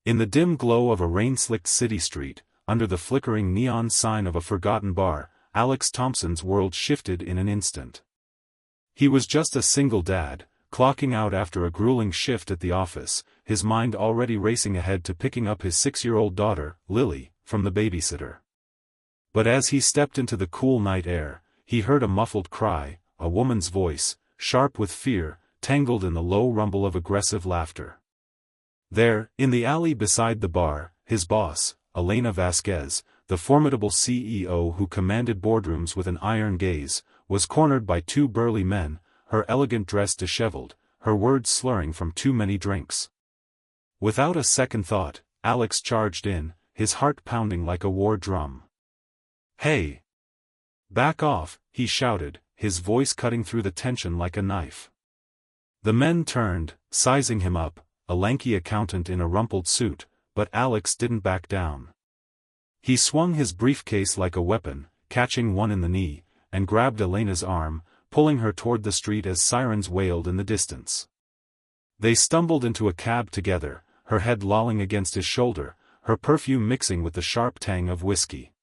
In the dim glow of a rain-slicked city street, under the flickering neon sign of a forgotten bar, Alex Thompson's world shifted in an instant. He was just a single dad, clocking out after a grueling shift at the office, his mind already racing ahead to picking up his 6-year-old daughter, Lily, from the babysitter. But as he stepped into the cool night air, he heard a muffled cry, a woman's voice, sharp with fear, tangled in the low rumble of aggressive laughter. There, in the alley beside the bar, his boss, Elena Vasquez, the formidable CEO who commanded boardrooms with an iron gaze, was cornered by two burly men, her elegant dress disheveled, her words slurring from too many drinks. Without a second thought, Alex charged in, his heart pounding like a war drum. "Hey! Back off," he shouted, his voice cutting through the tension like a knife. The men turned, sizing him up, a lanky accountant in a rumpled suit, but Alex didn't back down. He swung his briefcase like a weapon, catching one in the knee, and grabbed Elena's arm, pulling her toward the street as sirens wailed in the distance. They stumbled into a cab together, her head lolling against his shoulder, her perfume mixing with the sharp tang of whiskey.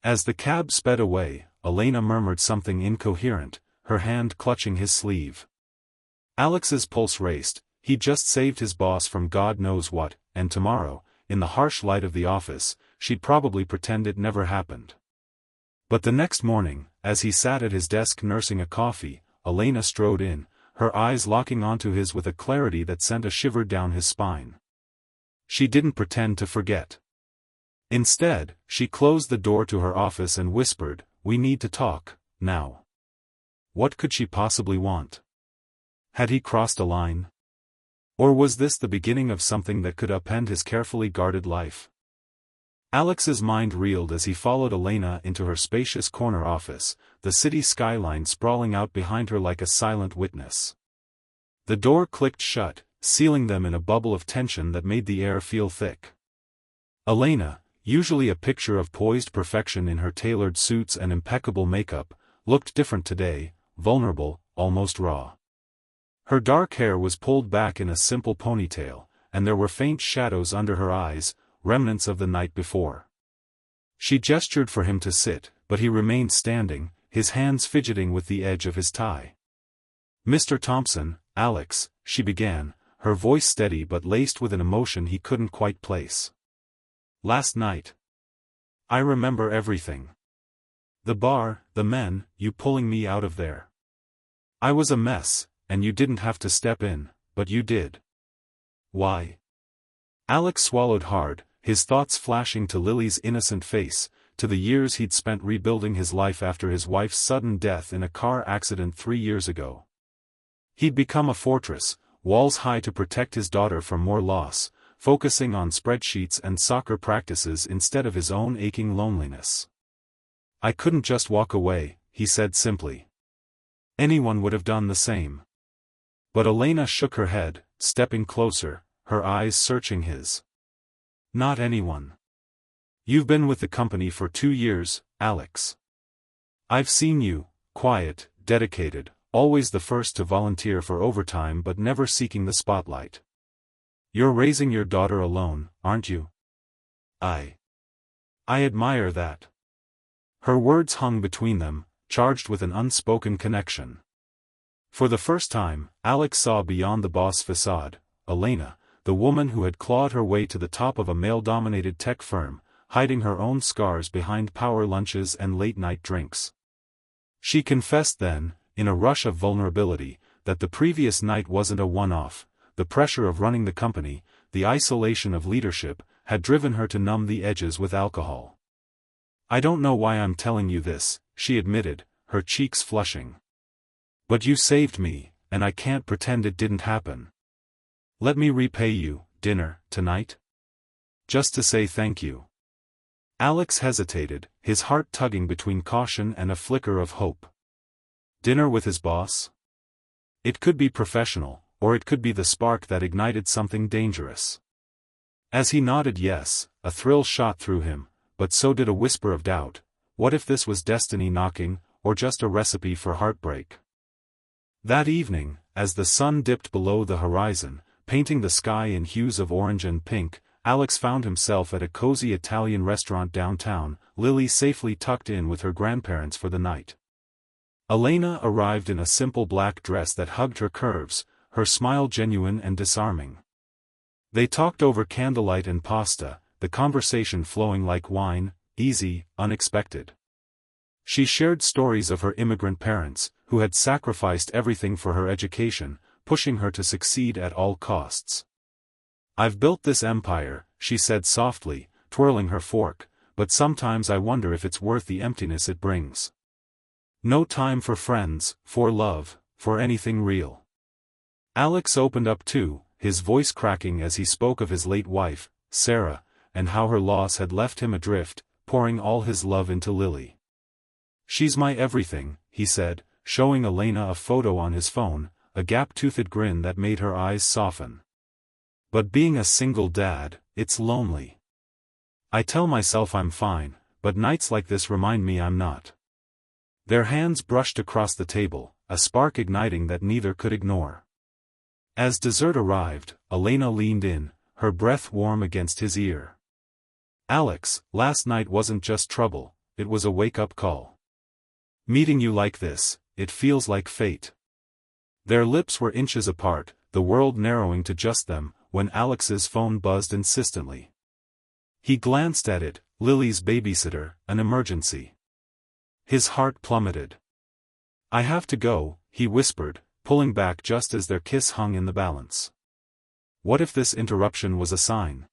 As the cab sped away, Elena murmured something incoherent, her hand clutching his sleeve. Alex's pulse raced. He'd just saved his boss from God knows what, and tomorrow, in the harsh light of the office, she'd probably pretend it never happened. But the next morning, as he sat at his desk nursing a coffee, Elena strode in, her eyes locking onto his with a clarity that sent a shiver down his spine. She didn't pretend to forget. Instead, she closed the door to her office and whispered, "We need to talk, now." What could she possibly want? Had he crossed a line? Or was this the beginning of something that could upend his carefully guarded life? Alex's mind reeled as he followed Elena into her spacious corner office, the city skyline sprawling out behind her like a silent witness. The door clicked shut, sealing them in a bubble of tension that made the air feel thick. Elena, usually a picture of poised perfection in her tailored suits and impeccable makeup, looked different today, vulnerable, almost raw. Her dark hair was pulled back in a simple ponytail, and there were faint shadows under her eyes, remnants of the night before. She gestured for him to sit, but he remained standing, his hands fidgeting with the edge of his tie. "Mr. Thompson, Alex," she began, her voice steady but laced with an emotion he couldn't quite place. "Last night. I remember everything. The bar, the men, you pulling me out of there. I was a mess. And you didn't have to step in, but you did." "Why?" Alex swallowed hard, his thoughts flashing to Lily's innocent face, to the years he'd spent rebuilding his life after his wife's sudden death in a car accident 3 years ago. He'd become a fortress, walls high to protect his daughter from more loss, focusing on spreadsheets and soccer practices instead of his own aching loneliness. "I couldn't just walk away," he said simply. "Anyone would have done the same." But Elena shook her head, stepping closer, her eyes searching his. "Not anyone. You've been with the company for 2 years, Alex. I've seen you, quiet, dedicated, always the first to volunteer for overtime but never seeking the spotlight. You're raising your daughter alone, aren't you? I admire that." Her words hung between them, charged with an unspoken connection. For the first time, Alex saw beyond the boss facade, Elena, the woman who had clawed her way to the top of a male-dominated tech firm, hiding her own scars behind power lunches and late-night drinks. She confessed then, in a rush of vulnerability, that the previous night wasn't a one-off. The pressure of running the company, the isolation of leadership, had driven her to numb the edges with alcohol. "I don't know why I'm telling you this," she admitted, her cheeks flushing. "But you saved me, and I can't pretend it didn't happen. Let me repay you, dinner, tonight? Just to say thank you." Alex hesitated, his heart tugging between caution and a flicker of hope. Dinner with his boss? It could be professional, or it could be the spark that ignited something dangerous. As he nodded yes, a thrill shot through him, but so did a whisper of doubt. What if this was destiny knocking, or just a recipe for heartbreak? That evening, as the sun dipped below the horizon, painting the sky in hues of orange and pink, Alex found himself at a cozy Italian restaurant downtown, Lily safely tucked in with her grandparents for the night. Elena arrived in a simple black dress that hugged her curves, her smile genuine and disarming. They talked over candlelight and pasta, the conversation flowing like wine, easy, unexpected. She shared stories of her immigrant parents, who had sacrificed everything for her education, pushing her to succeed at all costs. "I've built this empire," she said softly, twirling her fork, "but sometimes I wonder if it's worth the emptiness it brings. No time for friends, for love, for anything real." Alex opened up too, his voice cracking as he spoke of his late wife, Sarah, and how her loss had left him adrift, pouring all his love into Lily. "She's my everything," he said, showing Elena a photo on his phone, a gap-toothed grin that made her eyes soften. "But being a single dad, it's lonely. I tell myself I'm fine, but nights like this remind me I'm not." Their hands brushed across the table, a spark igniting that neither could ignore. As dessert arrived, Elena leaned in, her breath warm against his ear. "Alex, last night wasn't just trouble, it was a wake-up call. Meeting you like this, it feels like fate." Their lips were inches apart, the world narrowing to just them, when Alex's phone buzzed insistently. He glanced at it, Lily's babysitter, an emergency. His heart plummeted. "I have to go," he whispered, pulling back just as their kiss hung in the balance. What if this interruption was a sign?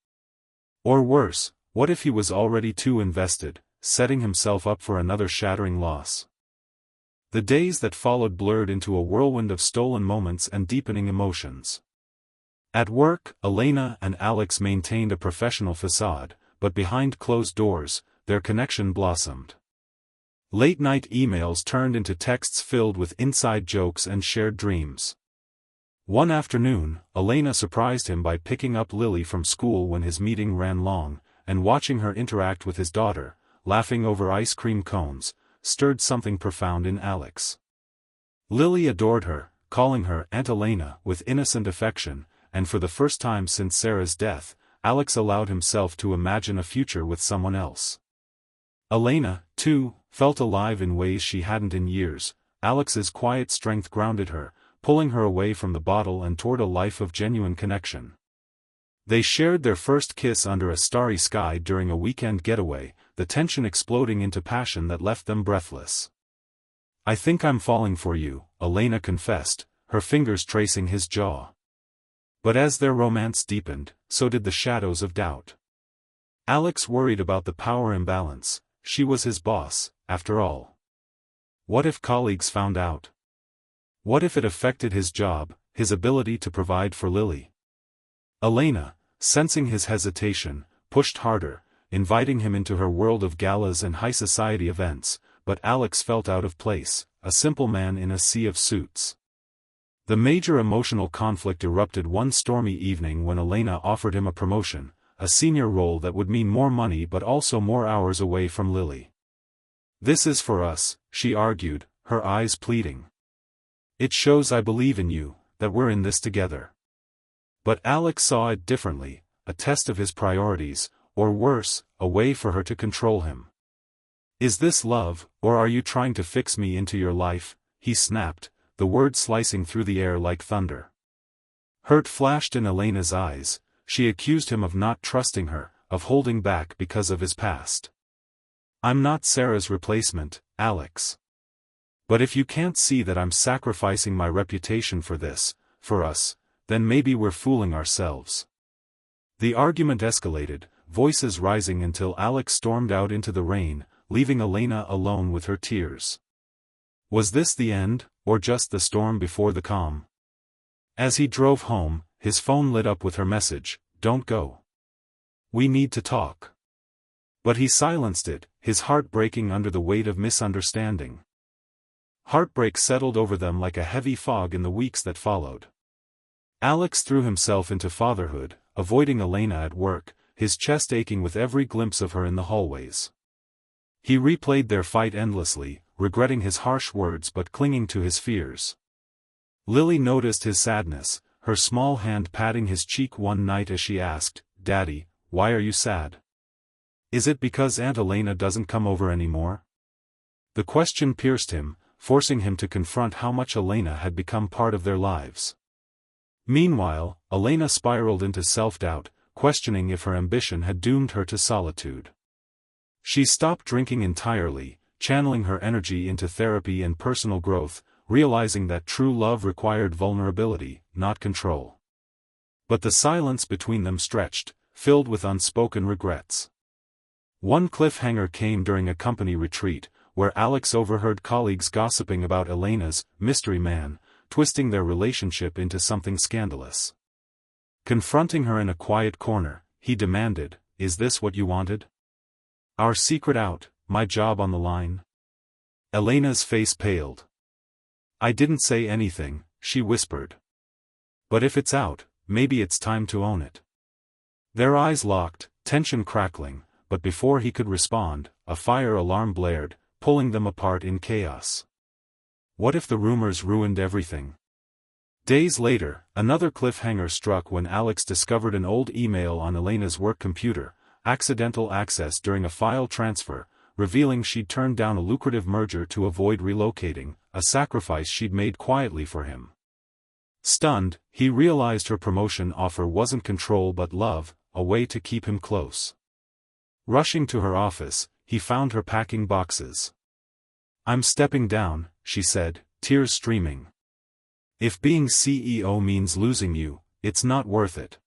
Or worse, what if he was already too invested, setting himself up for another shattering loss? The days that followed blurred into a whirlwind of stolen moments and deepening emotions. At work, Elena and Alex maintained a professional facade, but behind closed doors, their connection blossomed. Late-night emails turned into texts filled with inside jokes and shared dreams. One afternoon, Elena surprised him by picking up Lily from school when his meeting ran long, and watching her interact with his daughter, laughing over ice cream cones, stirred something profound in Alex. Lily adored her, calling her Aunt Elena with innocent affection, and for the first time since Sarah's death, Alex allowed himself to imagine a future with someone else. Elena, too, felt alive in ways she hadn't in years. Alex's quiet strength grounded her, pulling her away from the bottle and toward a life of genuine connection. They shared their first kiss under a starry sky during a weekend getaway, the tension exploding into passion that left them breathless. "I think I'm falling for you," Elena confessed, her fingers tracing his jaw. But as their romance deepened, so did the shadows of doubt. Alex worried about the power imbalance. She was his boss, after all. What if colleagues found out? What if it affected his job, his ability to provide for Lily? Elena, sensing his hesitation, pushed harder, inviting him into her world of galas and high society events, but Alex felt out of place, a simple man in a sea of suits. The major emotional conflict erupted one stormy evening when Elena offered him a promotion, a senior role that would mean more money but also more hours away from Lily. "This is for us," she argued, her eyes pleading. "It shows I believe in you, that we're in this together." But Alex saw it differently, a test of his priorities, or worse, a way for her to control him. "Is this love, or are you trying to fix me into your life?" he snapped, the words slicing through the air like thunder. Hurt flashed in Elena's eyes. She accused him of not trusting her, of holding back because of his past. "I'm not Sarah's replacement, Alex. But if you can't see that I'm sacrificing my reputation for this, for us, then maybe we're fooling ourselves." The argument escalated, voices rising until Alex stormed out into the rain, leaving Elena alone with her tears. Was this the end, or just the storm before the calm? As he drove home, his phone lit up with her message, "Don't go. We need to talk." But he silenced it, his heart breaking under the weight of misunderstanding. Heartbreak settled over them like a heavy fog in the weeks that followed. Alex threw himself into fatherhood, avoiding Elena at work, his chest aching with every glimpse of her in the hallways. He replayed their fight endlessly, regretting his harsh words but clinging to his fears. Lily noticed his sadness, her small hand patting his cheek one night as she asked, "Daddy, why are you sad? Is it because Aunt Elena doesn't come over anymore? The question pierced him, forcing him to confront how much Elena had become part of their lives. Meanwhile, Elena spiraled into self-doubt, questioning if her ambition had doomed her to solitude. She stopped drinking entirely, channeling her energy into therapy and personal growth, realizing that true love required vulnerability, not control. But the silence between them stretched, filled with unspoken regrets. One cliffhanger came during a company retreat, where Alex overheard colleagues gossiping about Elena's mystery man, twisting their relationship into something scandalous. Confronting her in a quiet corner, he demanded, "Is this what you wanted? Our secret out, my job on the line?" Elena's face paled. "I didn't say anything," she whispered. "But if it's out, maybe it's time to own it." Their eyes locked, tension crackling, but before he could respond, a fire alarm blared, pulling them apart in chaos. What if the rumors ruined everything? Days later, another cliffhanger struck when Alex discovered an old email on Elena's work computer, accidental access during a file transfer, revealing she'd turned down a lucrative merger to avoid relocating, a sacrifice she'd made quietly for him. Stunned, he realized her promotion offer wasn't control but love, a way to keep him close. Rushing to her office, he found her packing boxes. "I'm stepping down," she said, tears streaming. "If being CEO means losing you, it's not worth it."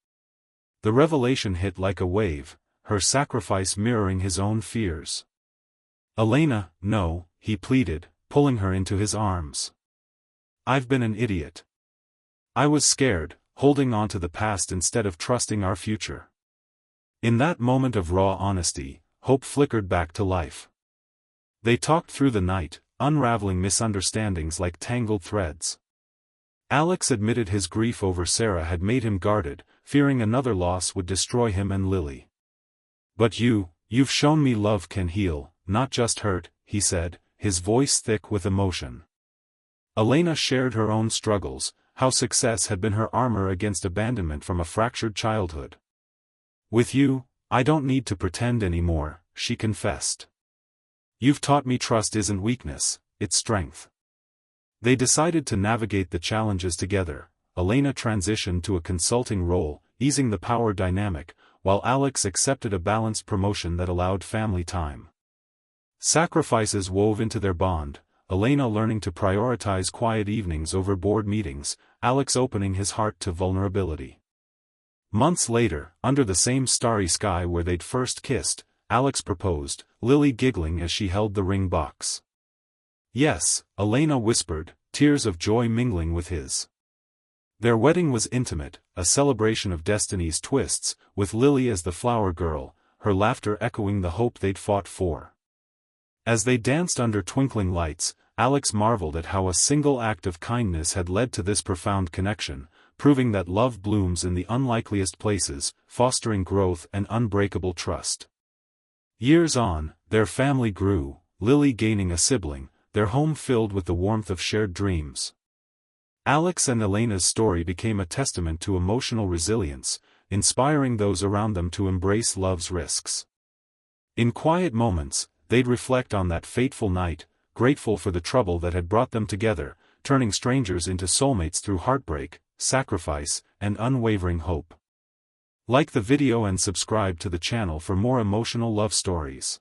The revelation hit like a wave, her sacrifice mirroring his own fears. "Elena, no," he pleaded, pulling her into his arms. "I've been an idiot. I was scared, holding on to the past instead of trusting our future." In that moment of raw honesty, hope flickered back to life. They talked through the night, unraveling misunderstandings like tangled threads. Alex admitted his grief over Sarah had made him guarded, fearing another loss would destroy him and Lily. "But you've shown me love can heal, not just hurt," he said, his voice thick with emotion. Elena shared her own struggles, how success had been her armor against abandonment from a fractured childhood. "With you, I don't need to pretend anymore," she confessed. "You've taught me trust isn't weakness, it's strength." They decided to navigate the challenges together. Elena transitioned to a consulting role, easing the power dynamic, while Alex accepted a balanced promotion that allowed family time. Sacrifices wove into their bond, Elena learning to prioritize quiet evenings over board meetings, Alex opening his heart to vulnerability. Months later, under the same starry sky where they'd first kissed, Alex proposed, Lily giggling as she held the ring box. "Yes," Elena whispered, tears of joy mingling with his. Their wedding was intimate, a celebration of destiny's twists, with Lily as the flower girl, her laughter echoing the hope they'd fought for. As they danced under twinkling lights, Alex marveled at how a single act of kindness had led to this profound connection, proving that love blooms in the unlikeliest places, fostering growth and unbreakable trust. Years on, their family grew, Lily gaining a sibling, their home filled with the warmth of shared dreams. Alex and Elena's story became a testament to emotional resilience, inspiring those around them to embrace love's risks. In quiet moments, they'd reflect on that fateful night, grateful for the trouble that had brought them together, turning strangers into soulmates through heartbreak, sacrifice, and unwavering hope. Like the video and subscribe to the channel for more emotional love stories.